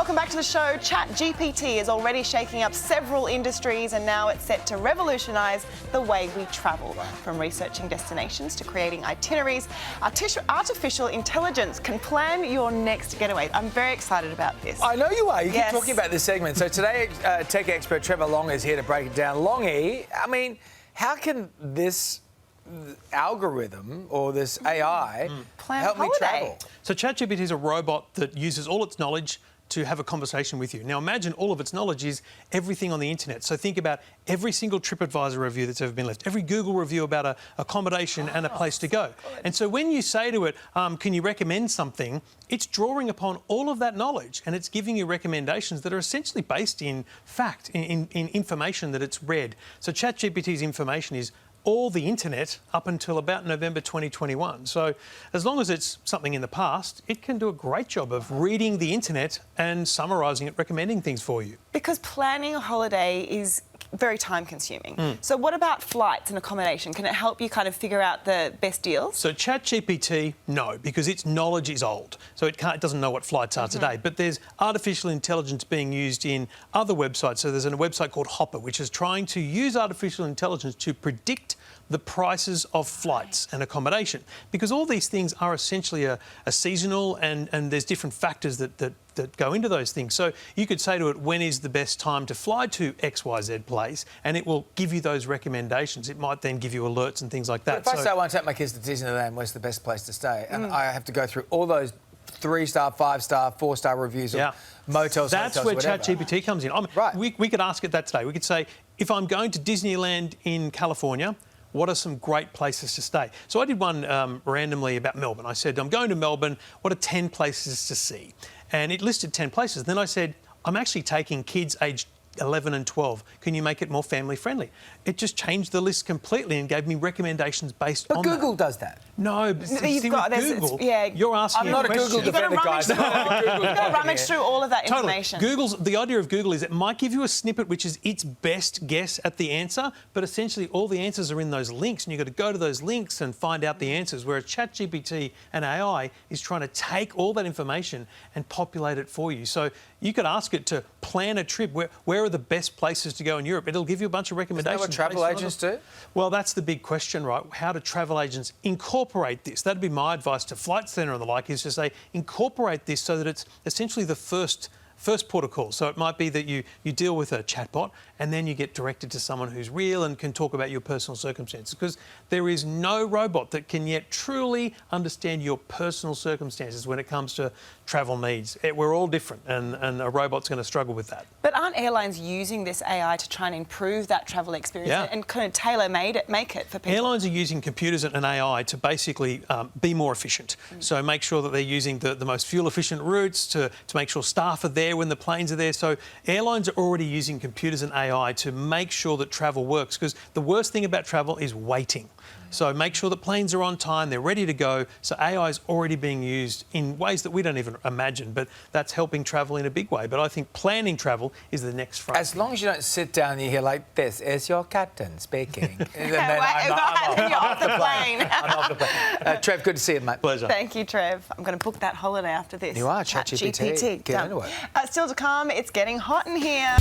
Welcome back to the show. Chat GPT is already shaking up several industries and now it's set to revolutionise the way we travel. From researching destinations to creating itineraries, artificial intelligence can plan your next getaway. I'm very excited about this. I know you are. You keep talking about this segment. So today, tech expert Trevor Long is here to break it down. Longy, I mean, how can this algorithm or this AI help me travel? So Chat GPT is a robot that uses all its knowledge to have a conversation with you. Now imagine all of its knowledge is everything on the internet. So think about every single TripAdvisor review that's ever been left, every Google review about a accommodation and a place to go. And so when you say to it, can you recommend something, it's drawing upon all of that knowledge and it's giving you recommendations that are essentially based in fact, in information that it's read. So Chat GPT's information is all the internet up until about November 2021. So as long as it's something in the past, it can do a great job of reading the internet and summarising it, recommending things for you. Because planning a holiday is very time consuming. So what about flights and accommodation? Can it help you kind of figure out the best deals? So Chat GPT, no, because its knowledge is old. So it doesn't know what flights are today. But there's artificial intelligence being used in other websites. So there's a website called Hopper, which is trying to use artificial intelligence to predict the prices of flights and accommodation, because all these things are essentially a seasonal and there's different factors that go into those things. So you could say to it, when is the best time to fly to XYZ place, and it will give you those recommendations. It might then give you alerts and things like that. But if I say I want to take my kids to Disneyland, where's the best place to stay? And I have to go through all those 3-star, 5-star, 4-star reviews of motels, that's hotels, where whatever. Chat GPT comes in. We could ask it that today. We could say, if I'm going to Disneyland in California, what are some great places to stay? So I did one randomly about Melbourne. I said, I'm going to Melbourne, what are 10 places to see? And it listed 10 places. Then I said, I'm actually taking kids aged 11 and 12. Can you make it more family friendly? It just changed the list completely and gave me recommendations based on that. But Google does that. No, but you've got Google, you're asking I'm not a question. Google defender, guys. You've got to rummage through all of that information. The idea of Google is it might give you a snippet which is its best guess at the answer, but essentially all the answers are in those links and you've got to go to those links and find out the answers, whereas ChatGPT and AI is trying to take all that information and populate it for you. So you could ask it to plan a trip. Where are the best places to go in Europe? It'll give you a bunch of recommendations. Is that what travel agents do? Well, that's the big question, right? How do travel agents incorporate this? That'd be my advice to Flight Centre and the like, is to say incorporate this so that it's essentially the first port of call. So it might be that you deal with a chatbot and then you get directed to someone who's real and can talk about your personal circumstances, because there is no robot that can yet truly understand your personal circumstances when it comes to travel needs. We're all different and a robot's going to struggle with that. But aren't airlines using this AI to try and improve that travel experience and kind of make it for people? Airlines are using computers and AI to basically be more efficient. So make sure that they're using the most fuel efficient routes to make sure staff are there when the planes are there. So airlines are already using computers and AI to make sure that travel works, because the worst thing about travel is waiting. So make sure that planes are on time, they're ready to go. So AI is already being used in ways that we don't even imagine, but that's helping travel in a big way. But I think planning travel is the next front. As long as you don't sit down and you hear like, this is your captain speaking. And then I'm off the plane. I'm off the plane. Trev, good to see you, mate. Pleasure. Thank you, Trev. I'm going to book that holiday after this. You are, Chat GPT. Get into it. Still to come, it's getting hot in here.